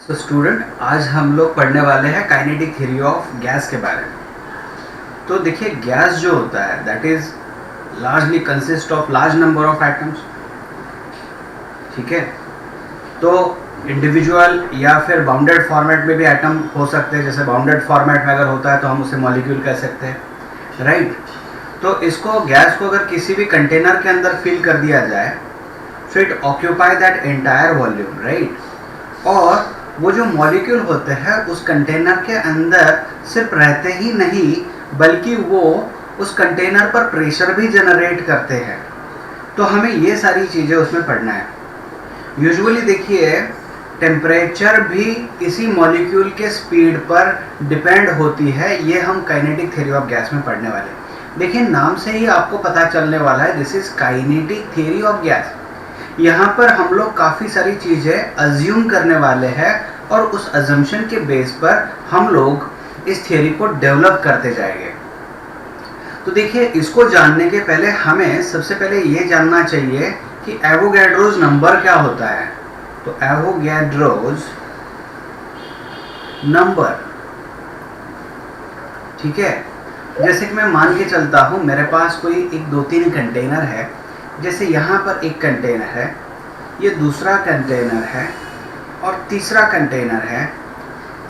So student, आज हम लोग पढ़ने वाले हैं काइनेटिक थ्योरी ऑफ गैस के बारे में। तो देखिए, गैस जो होता है that is largely consist of large number of atoms. ठीक है, तो इंडिविजुअल या फिर बाउंडेड फॉर्मेट में भी एटम हो सकते हैं। जैसे बाउंडेड फॉर्मेट में अगर होता है तो हम उसे मॉलिक्यूल कह सकते हैं, राइट। तो इसको गैस को अगर किसी भी कंटेनर के अंदर फिल कर दिया जाए so it occupy that entire volume, right. और वो जो मॉलिक्यूल होते हैं उस कंटेनर के अंदर सिर्फ रहते ही नहीं बल्कि वो उस कंटेनर पर प्रेशर भी जनरेट करते हैं। तो हमें ये सारी चीज़ें उसमें पढ़ना है। यूजुअली देखिए, टेम्परेचर भी इसी मॉलिक्यूल के स्पीड पर डिपेंड होती है। ये हम काइनेटिक थ्योरी ऑफ गैस में पढ़ने वाले हैं। देखिए, नाम से ही आपको पता चलने वाला है this is kinetic theory of gas. यहाँ पर हम लोग काफ़ी सारी चीज़ें अज्यूम करने वाले हैं और उस अजम्पशन के बेस पर हम लोग इस थियरी को डेवलप करते जाएंगे। तो देखिए, इसको जानने के पहले हमें सबसे पहले ये जानना चाहिए कि एवोगैड्रोज नंबर क्या होता है। तो एवोगैड्रोज नंबर, ठीक है, जैसे कि मैं मान के चलता हूँ मेरे पास कोई एक दो तीन कंटेनर है। जैसे यहाँ पर एक कंटेनर है, ये दूसरा कंटेनर है और तीसरा कंटेनर है।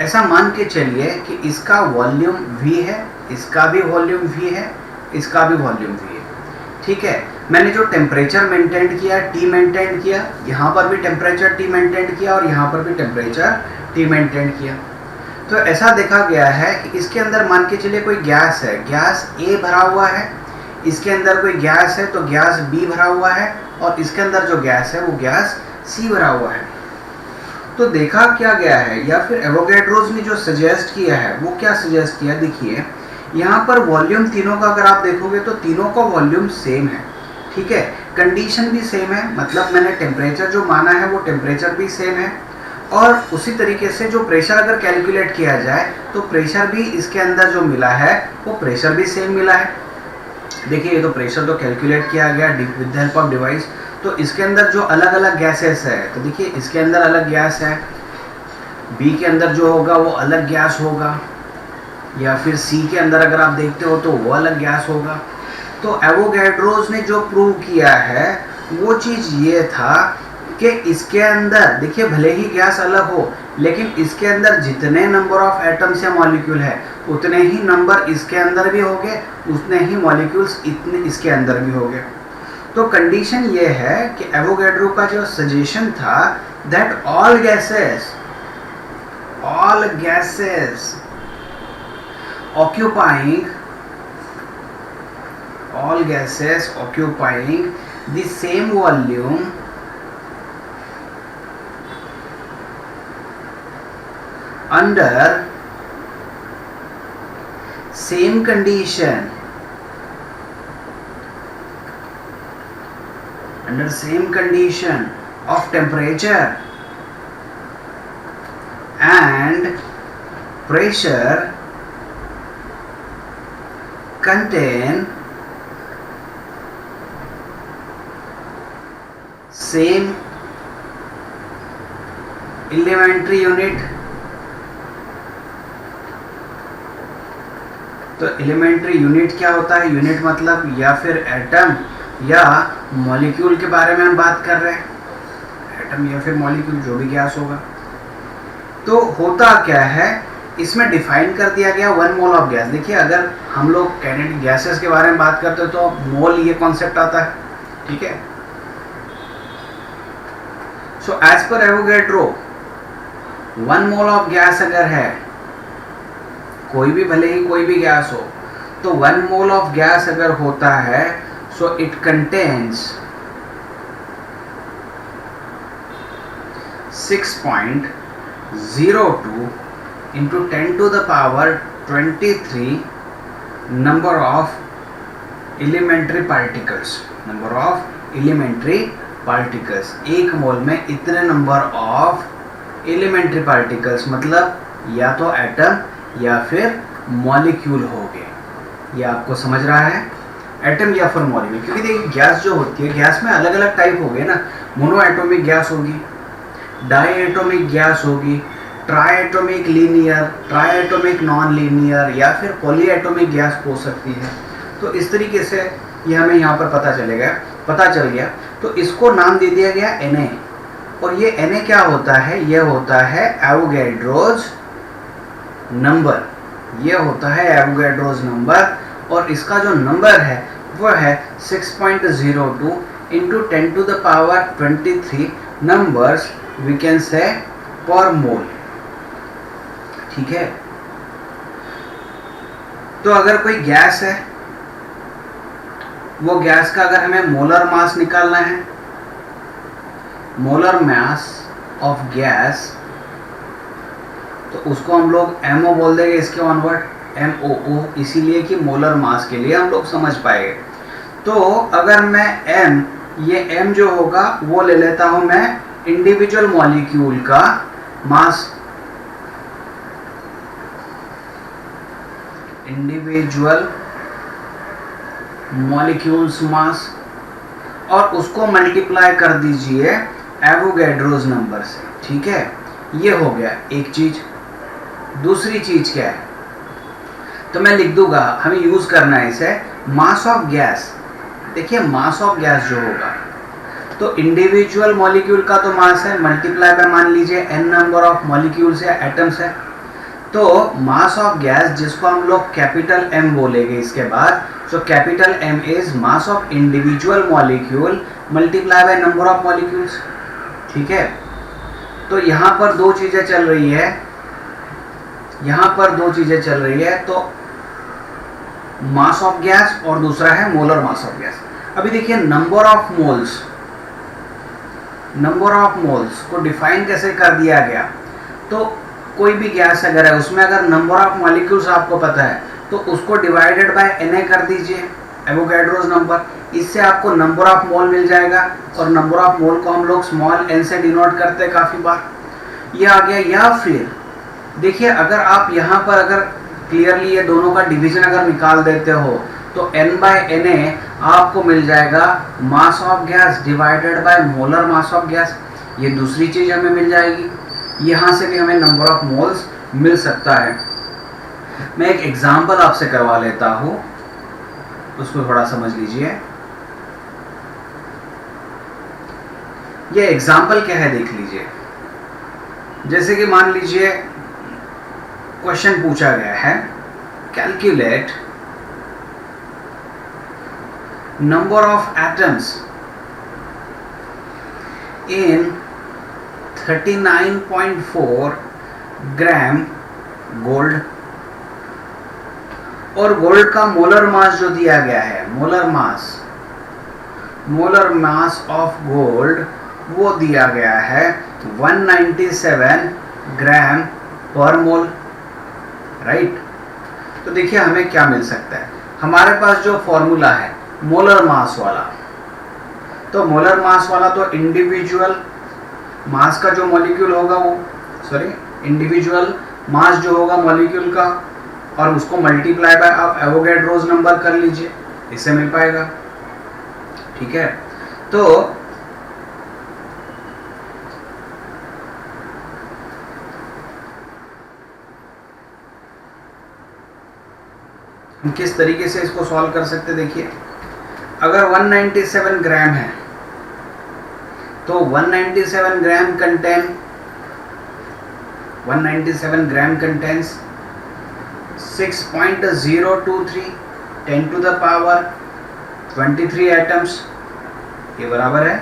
ऐसा मान के चलिए कि इसका वॉल्यूम V है, इसका भी वॉल्यूम V है, इसका भी वॉल्यूम V है। ठीक है, मैंने जो टेम्परेचर मेंटेन किया, T मेंटेन किया, यहाँ पर भी टेम्परेचर T मेंटेन किया और यहाँ पर भी टेम्परेचर T मेंटेन किया। तो ऐसा देखा गया है कि इसके अंदर मान के चलिए कोई गैस है, गैस A भरा हुआ है, इसके अंदर कोई गैस है तो गैस B भरा हुआ है और इसके अंदर जो गैस है वो गैस C भरा हुआ है। तो देखा क्या गया है, या फिर एवोगैड्रोज ने जो सजेस्ट किया है वो क्या सजेस्ट किया, देखिए यहाँ पर वॉल्यूम तीनों का अगर आप देखोगे तो तीनों का वॉल्यूम सेम है। ठीक है, कंडीशन भी सेम है, मतलब मैंने टेम्परेचर जो माना है वो टेम्परेचर भी सेम है। और उसी तरीके से जो प्रेशर अगर कैलकुलेट किया जाए तो प्रेशर भी इसके अंदर जो मिला है वो प्रेशर भी सेम मिला है। देखिए, ये तो प्रेशर तो कैलकुलेट किया गया with the help of device. तो इसके अंदर जो अलग अलग गैसेस है, तो देखिए इसके अंदर अलग गैस है, बी के अंदर जो होगा वो अलग गैस होगा, या फिर सी के अंदर अगर आप देखते हो तो वो अलग गैस होगा। तो एवोगैड्रोज ने जो प्रूव किया है वो चीज़ ये था कि इसके अंदर देखिए भले ही गैस अलग हो लेकिन इसके अंदर जितने नंबर ऑफ एटम्स या मॉलिक्यूल है उतने ही नंबर इसके अंदर भी होंगे, उतने ही मॉलिक्यूल्स इतने इसके अंदर भी होंगे। तो कंडीशन ये है कि एवोगैड्रो का जो सजेशन था that all gases occupying the same volume under same condition of temperature and pressure contain same elementary unit। तो एलिमेंट्री यूनिट क्या होता है, यूनिट मतलब या फिर एटम या मॉलिक्यूल के बारे में हम बात कर रहे हैं, एटम या फिर मॉलिक्यूल जो भी गैस होगा। तो होता क्या है, इसमें डिफाइन कर दिया गया 1 मोल ऑफ गैस। देखिए, अगर हम लोग काइनेटिक गैसेस के बारे में बात करते हैं तो मोल ये कॉन्सेप्ट आता है। ठीक है, so as per Avogadro 1 mole of gas अगर है, कोई भी भले ही कोई भी गैस हो, तो 1 मोल ऑफ गैस अगर होता है so it contains 6.02 into 10 to the power 23 number of elementary particles। एक मोल में इतने नंबर ऑफ एलिमेंट्री पार्टिकल्स, मतलब या तो एटम या फिर मॉलिक्यूल हो गए। ये आपको समझ रहा है, एटम या फिर मॉलिक्यूल। क्योंकि देखिए, गैस जो होती है, गैस में अलग अलग टाइप हो गए ना, मोनो एटॉमिक गैस होगी, डाई एटॉमिक गैस होगी, triatomic linear, triatomic non linear या फिर पॉलीएटॉमिक गैस हो सकती है। तो इस तरीके से ये हमें यहाँ पर पता चल गया। तो इसको नाम दे दिया गया Na, और ये Na क्या होता है? ये होता है एवोगैड्रोज नंबर। ये होता है एवोगैड्रोज नंबर, और इसका जो नंबर है वो है 6.02 into 10 to the power 23 numbers we can say per मोल। ठीक है, तो अगर कोई गैस है, वो गैस का अगर हमें मोलर मास निकालना है, मोलर मास ऑफ गैस, तो उसको हम लोग MO बोल देंगे इसके ऑनवर्ड, MOO, इसीलिए कि मोलर मास के लिए हम लोग समझ पाएंगे। तो अगर मैं ये M जो होगा वो ले लेता हूं मैं इंडिविजुअल मॉलिक्यूल का मास, इंडिविजुअल मॉलिक्यूल्स मास, और उसको मल्टीप्लाई कर दीजिए एवोगैड्रोज नंबर से। ठीक है, ये हो गया एक चीज। दूसरी चीज क्या है? तो मैं लिख दूंगा, हमें यूज करना है इसे, मास ऑफ गैस। देखिए मास ऑफ गैस जो होगा, तो इंडिविजुअल मॉलिक्यूल का तो मास है, मल्टीप्लाई बाय मान लीजिए n नंबर ऑफ मॉलिक्यूल्स या एटम्स है। तो मास ऑफ गैस जिसको हम लोग कैपिटल M बोलेंगे इसके बाद, so capital M is mass of individual molecule multiply by number of molecules. ठीक है, तो यहाँ पर दो चीजें चल रही है, तो मास ऑफ गैस और दूसरा है मोलर मास ऑफ गैस। अभी देखिए नंबर ऑफ मोल्स को डिफाइन कैसे कर दिया गया? तो कोई भी गैस अगर है उसमें अगर नंबर ऑफ मॉलिक्यूल्स आपको पता है तो उसको डिवाइडेड बाय Na कर दीजिए, एवोगैड्रोज नंबर, इससे आपको नंबर ऑफ मोल मिल जाएगा। और नंबर ऑफ मोल को हम लोग स्मॉल n से डिनोट करते हैं काफ़ी बार, ये आ गया। या फिर देखिए अगर आप यहाँ पर अगर क्लियरली ये दोनों का डिवीजन अगर निकाल देते हो तो N/Na आपको मिल जाएगा mass of gas divided by molar mass of gas. ये दूसरी चीज हमें मिल जाएगी, यहाँ से भी हमें नंबर ऑफ मोल्स मिल सकता है। मैं एक एग्जांपल आपसे करवा लेता हूँ, उसको थोड़ा समझ लीजिए। ये एग्जांपल क्या है देख लीजिए। जैसे कि मान लीजिए क्वेश्चन पूछा गया है, calculate number of atoms in 39.4 gram gold, और गोल्ड का मोलर मास जो दिया गया है, मोलर मास ऑफ गोल्ड वो दिया गया है 197 ग्राम पर मोल। राइट, तो देखिए हमें क्या मिल सकता है। हमारे पास जो फॉर्मूला है मोलर मास वाला, तो मोलर मास वाला तो इंडिविजुअल मास का जो मॉलिक्यूल होगा वो, इंडिविजुअल मास जो होगा मॉलिक्यूल का, और उसको मल्टीप्लाई बाय आप एवोगैड्रोज नंबर कर लीजिए, इससे मिल पाएगा। ठीक है, तो हम किस तरीके से इसको सॉल्व कर सकते, देखिए अगर 197 ग्राम है तो 197 gram contains 6.023 10 to the power 23 atoms, ये बराबर है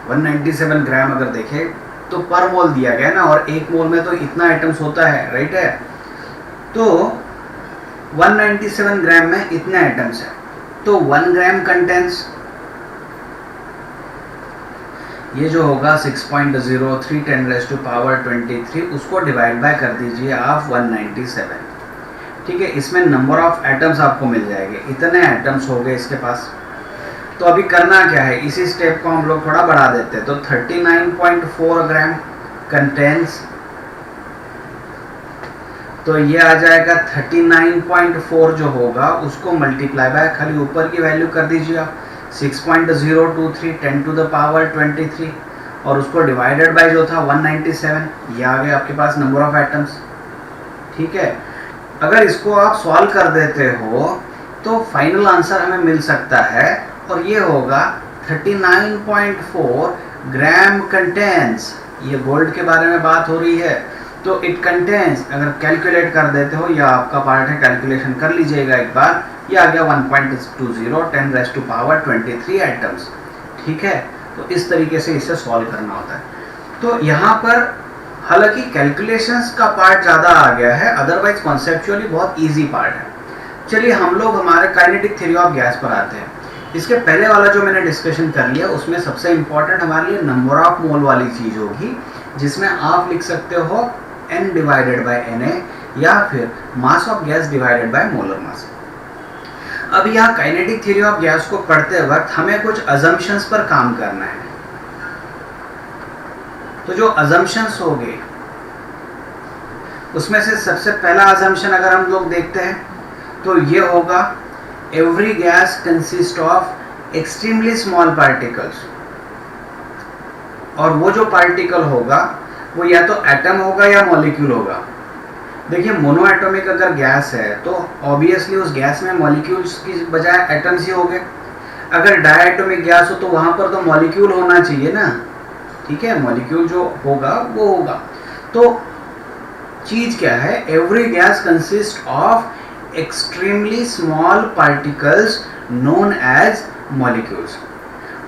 197 ग्राम। अगर देखें तो पर मोल दिया गया ना, और एक मोल में तो इतना एटम्स होता है, राइट है। तो 197 ग्राम में इतने एटम्स है, तो 1 ग्राम कंटेंस, ये जो होगा 6.03 10 to power 23, उसको डिवाइड बाय कर दीजिए आप 197। ठीक है, इसमें नंबर ऑफ एटम्स आपको मिल जाएंगे, इतने एटम्स हो गए इसके पास। तो अभी करना क्या है, इसी स्टेप को हम लोग थोड़ा बढ़ा देते हैं। तो 39.4 ग्राम कंटेंस, तो ये आ जाएगा 39.4 जो होगा उसको मल्टीप्लाई बाय, खाली ऊपर की वैल्यू कर दीजिए आप 6.023 10 to the power 23, और उसको डिवाइडेड बाय जो था 197, ये आ गया आपके पास नंबर ऑफ एटम्स। ठीक है, अगर इसको आप सॉल्व कर देते हो तो फाइनल आंसर हमें मिल सकता है, और ये होगा 39.4 ग्राम कंटेन्स। ये गोल्ड के बारे में बात हो रही है, तो इट कंटेन्स, अगर कैलकुलेट कर देते हो, या आपका पार्ट है कैलकुलेशन कर लीजिएगा एक बार, ये आ गया 1.20 10⁻23 एटम्स। ठीक है, तो इस तरीके से इसे सॉल्व करना होता है। तो यहाँ पर हालांकि कैलकुलेशंस का पार्ट ज़्यादा आ गया है, अदरवाइज कॉन्सेप्चुअली बहुत इजी पार्ट है। चलिए हम लोग हमारे काइनेटिक थ्योरी ऑफ गैस पर आते हैं। इसके पहले वाला जो मैंने डिस्कशन कर लिया, उसमें सबसे इम्पॉर्टेंट हमारे लिए नंबर ऑफ मोल वाली चीज़ होगी, जिसमें आप लिख सकते हो n डिवाइडेड बाय Na, या फिर mass of gas divided by molar mass. अब यहाँ काइनेटिक थ्योरी ऑफ गैस को पढ़ते वक्त हमें कुछ अजम्पशंस पर काम करना है। तो जो अजम्पशंस हो गए, उसमें से सबसे पहला अजम्पशन अगर हम लोग देखते हैं तो ये होगा every gas consist of extremely small particles. और वो जो पार्टिकल होगा वो या तो एटम होगा या मॉलिक्यूल होगा। देखिए मोनोएटॉमिक अगर गैस है तो ऑब्वियसली उस गैस में मॉलिक्यूल्स की बजाय एटम्स ही होंगे। अगर डायएटॉमिक गैस हो तो वहां पर तो मॉलिक्यूल होना चाहिए ना। ठीक है, मॉलिक्यूल जो होगा वो होगा। तो चीज क्या है, every gas consist of extremely small particles known as molecules,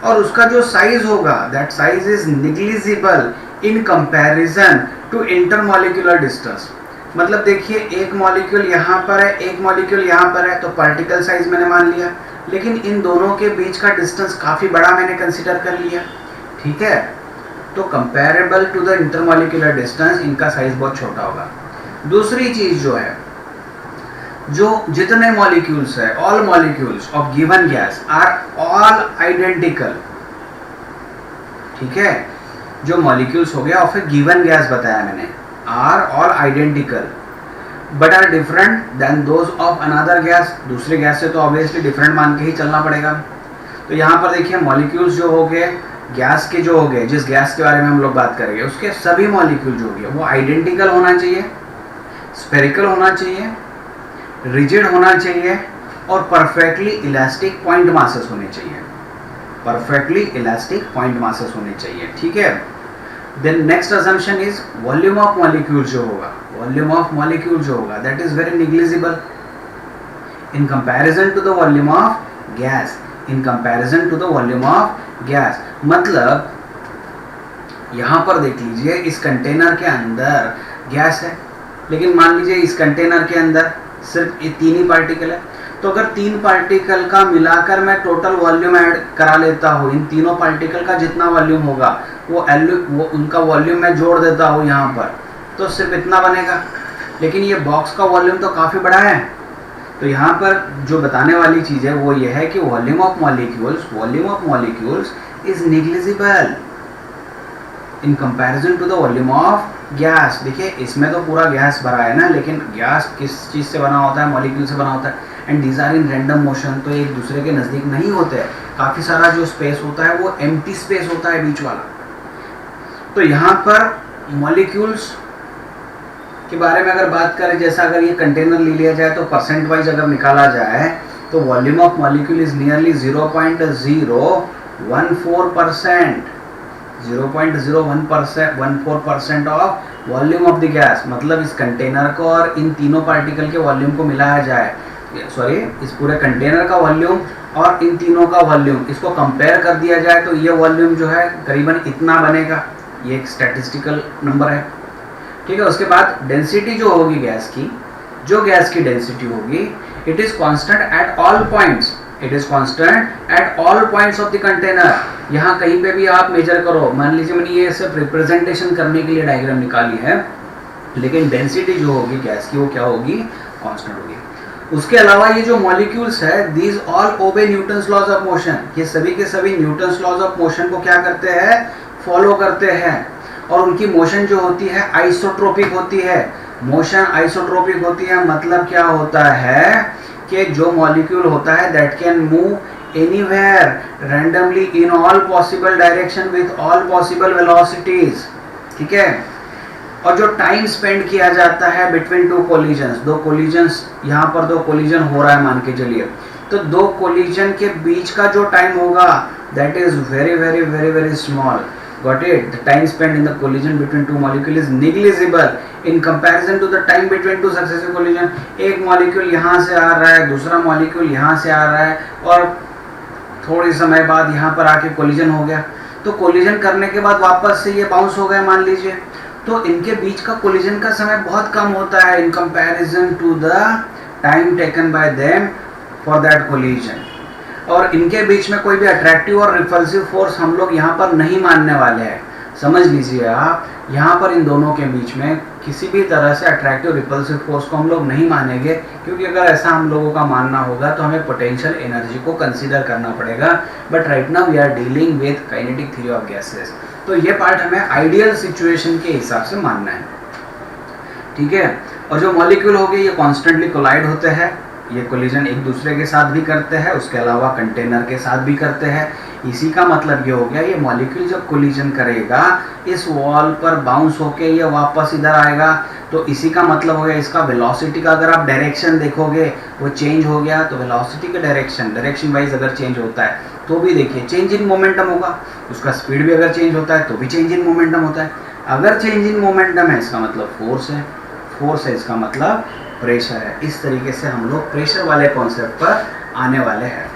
और उसका जो साइज होगा that size is negligible in comparison to intermolecular distance. मतलब देखिए एक मॉलिक्यूल यहाँ पर है, एक मॉलिक्यूल यहाँ पर है, तो पार्टिकल साइज मैंने मान लिया, लेकिन इन दोनों के बीच का डिस्टेंस काफ़ी बड़ा मैंने कंसिडर कर लिया। ठीक है, तो comparable to the intermolecular distance इनका साइज बहुत छोटा होगा। दूसरी चीज जो है, जो जितने मॉलिक्यूल्स है, all molecules of given gas are all identical. ठीक है, जो मॉलिक्यूल्स हो गया ऑफ ए गिवन गैस बताया मैंने, are all identical but are different than those of another gas. दूसरे गैस से तो ऑब्वियसली डिफरेंट मान के ही चलना पड़ेगा। तो यहाँ पर देखिए मॉलिक्यूल्स जो हो गए गैस के, जो हो गए जिस गैस के बारे में हम लोग बात करेंगे, उसके सभी मॉलिक्यूल जो हो गए वो आइडेंटिकल होना चाहिए, स्फेरिकल होना चाहिए, रिजिड होना चाहिए, और परफेक्टली इलास्टिक पॉइंट मासेस होने चाहिए। परफेक्टली इलास्टिक पॉइंट मासेस होने चाहिए। ठीक है, then next assumption is volume of molecule जो होगा, वॉल्यूम ऑफ मॉलिक्यूल जो होगा that is very negligible in comparison to the volume of gas, in comparison to the volume of gas. मतलब यहां पर देख लीजिए इस कंटेनर के अंदर गैस है, लेकिन मान लीजिए इस कंटेनर के अंदर सिर्फ ये 3 ही पार्टिकल है, तो अगर 3 पार्टिकल का मिलाकर मैं टोटल वॉल्यूम ऐड करा लेता हूँ, इन तीनों पार्टिकल का जितना वॉल्यूम होगा वो उनका वॉल्यूम मैं जोड़ देता हूँ यहाँ पर, तो सिर्फ इतना बनेगा। लेकिन ये बॉक्स का वॉल्यूम तो काफ़ी बड़ा है। तो यहाँ पर जो बताने वाली चीज़ है वो ये है कि volume of molecules is negligible in comparison to the volume of gas. देखिए इसमें तो पूरा गैस भरा है ना, लेकिन गैस किस चीज़ से बना होता है, मॉलिक्यूल से बना होता है, and these are in random motion, तो एक दूसरे के नज़दीक नहीं होते हैं। काफ़ी सारा जो स्पेस होता है वो एम्प्टी स्पेस होता है बीच वाला। तो यहाँ पर मॉलिक्यूल्स के बारे में अगर बात करें, जैसा अगर ये कंटेनर ले लिया जाए तो परसेंट वाइज अगर निकाला जाए तो volume of molecule is nearly 0.014%, 0.014% of volume of the gas. मतलब इस कंटेनर को और इन तीनों पार्टिकल के वॉल्यूम को मिलाया जाए, सॉरी इस पूरे कंटेनर का वॉल्यूम और इन तीनों का वॉल्यूम, इसको कंपेयर कर दिया जाए तो ये वॉल्यूम जो है करीबन इतना बनेगा। ये एक स्टैटिस्टिकल नंबर है। ठीक है, उसके बाद डेंसिटी जो होगी गैस की, जो गैस की डेंसिटी होगी, it is constant at all points, it is constant at all points of the container. यहाँ कहीं पे भी आप मेजर करो, मान लीजिए मैंने ये सिर्फ रिप्रेजेंटेशन करने के लिए डायग्राम निकाली है, लेकिन डेंसिटी जो होगी गैस की वो क्या होगी, कांस्टेंट होगी। उसके अलावा ये जो मॉलिक्यूल्स है, these all obey Newton's laws of motion, ये सभी के सभी न्यूटन्स लॉज ऑफ मोशन को क्या करते हैं, फॉलो करते हैं। और उनकी मोशन जो होती है आइसोट्रोपिक होती है। मोशन आइसोट्रोपिक होती है मतलब क्या होता है कि जो मॉलिक्यूल होता है that can move anywhere randomly in all possible direction with all possible velocities, ठीक है। और जो टाइम स्पेंड किया जाता है बिटवीन टू कोलिजन्स, दो कोलिजन्स, यहाँ पर दो कोलिजन हो रहा है मान के चलिए, तो दो कोलिजन के बीच का जो टाइम होगा that is very very very very small. Got it? The time spent in the collision between two molecules is negligible in comparison to the time between two successive collision. एक molecule यहाँ से आ रहा है, दूसरा molecule यहाँ से आ रहा है, और थोड़ी समय बाद यहाँ पर आके कोलिजन हो गया, तो कोलिजन करने के बाद वापस से ये बाउंस हो गए मान लीजिए, तो इनके बीच का कोलिजन का समय बहुत कम होता है in comparison to the time taken by them for that collision. और इनके बीच में कोई भी अट्रैक्टिव और रिपल्सिव फोर्स हम लोग यहाँ पर नहीं मानने वाले हैं। समझ लीजिए आप, यहाँ पर इन दोनों के बीच में किसी भी तरह से अट्रैक्टिव रिपल्सिव फोर्स को हम लोग नहीं मानेंगे, क्योंकि अगर ऐसा हम लोगों का मानना होगा तो हमें पोटेंशियल एनर्जी को कंसीडर करना पड़ेगा। But right now we are dealing with kinetic theory of gases, तो ये पार्ट हमें आइडियल सिचुएशन के हिसाब से मानना है, ठीक है। और जो मॉलिक्यूल हो गए ये कॉन्स्टेंटली कोलाइड होते हैं, ये कोलिजन एक दूसरे के साथ भी करते हैं, उसके अलावा कंटेनर के साथ भी करते हैं। इसी का मतलब ये हो गया, ये मॉलिक्यूल जब कोलिजन करेगा इस वॉल पर बाउंस होके ये वापस इधर आएगा, तो इसी का मतलब हो गया इसका वेलोसिटी का अगर आप डायरेक्शन देखोगे वो चेंज हो गया, तो वेलोसिटी का डायरेक्शन वाइज अगर चेंज होता है तो भी देखिए चेंज इन मोमेंटम होगा, उसका स्पीड भी अगर चेंज होता है तो भी चेंज इन मोमेंटम होता है। अगर चेंज इन मोमेंटम है इसका मतलब फोर्स है, फोर्स है इसका मतलब प्रेशर है। इस तरीके से हम लोग प्रेशर वाले कॉन्सेप्ट पर आने वाले हैं।